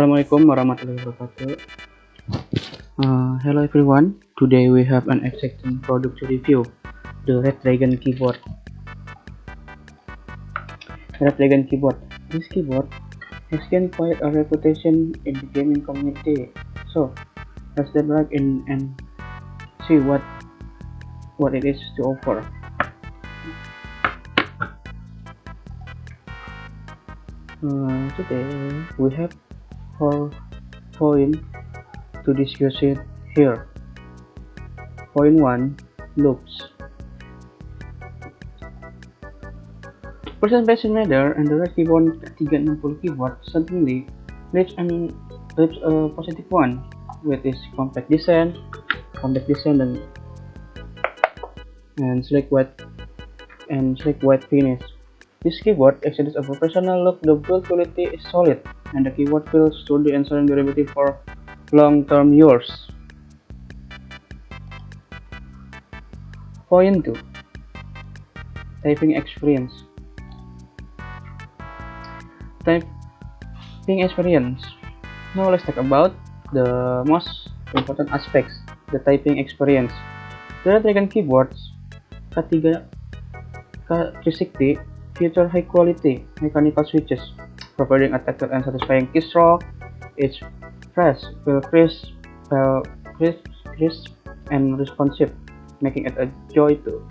Assalamualaikum warahmatullahi wabarakatuh. Hello everyone. Today we have an exciting product to review, the redragon keyboard. Redragon keyboard. This keyboard has gained quite a reputation in the gaming community. So let's dive right in and see what it is to offer. Today we have 4 points to discuss it here. Point 1, looks. Percent-based radar and the red keyboard 360 keyboard certainly leaves a positive one with its compact design and sleek white finish. This keyboard exhibits a professional look. The build quality is solid, and the keyboard feels sturdy, ensuring durability for long-term use. Point 2, typing experience. Typing experience. Now let's talk about the most important aspects, the typing experience. The redragon keyboards K360 feature high-quality mechanical switches, providing a tactile and satisfying keystroke. Each press will crisp and responsive, making it a joy to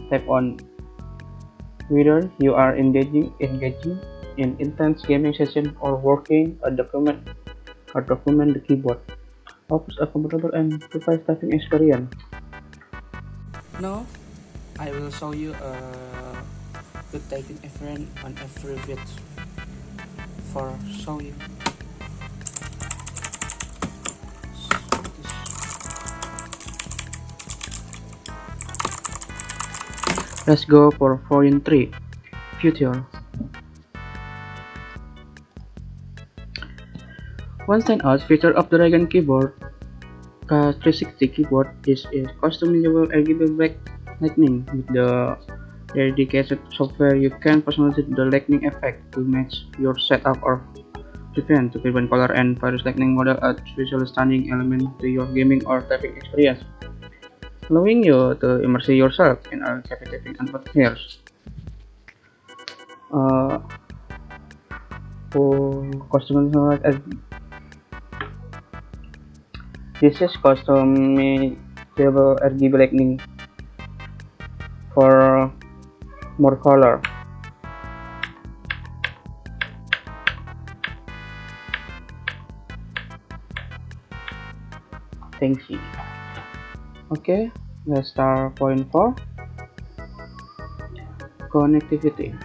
type on whether you are engaging in intense gaming session or working a document. The keyboard offers a comfortable and precise typing experience. Now, I will show you a good typing experience on every bit for show you. Let's go for point 3, future. One standout feature of the redragon keyboard K360 keyboard is its customizable RGB lighting. With the dedicated software, you can personalize the lighting effect to match your setup or prevent color and various lighting model add visually stunning element to your gaming or typing experience, allowing you to immerse yourself in a captivating atmospheres. For customizable, this is customizable RGB lighting for more color. Thank you. Okay, let's start point 4. Connectivity.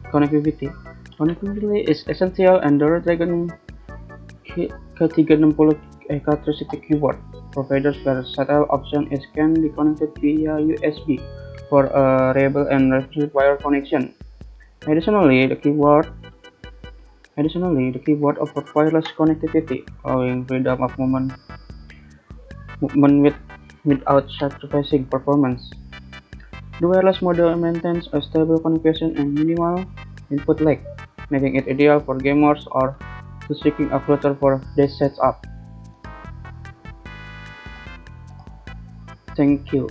Connectivity is essential, and the redragon K360 keyboard providers versatile option. It can be connected via USB for a reliable and responsive wire connection. Additionally, the keyboard offers wireless connectivity, allowing freedom of movement without sacrificing performance. The wireless model maintains a stable connection and minimal input lag, making it ideal for gamers or those seeking a clutter for their setup. Thank you.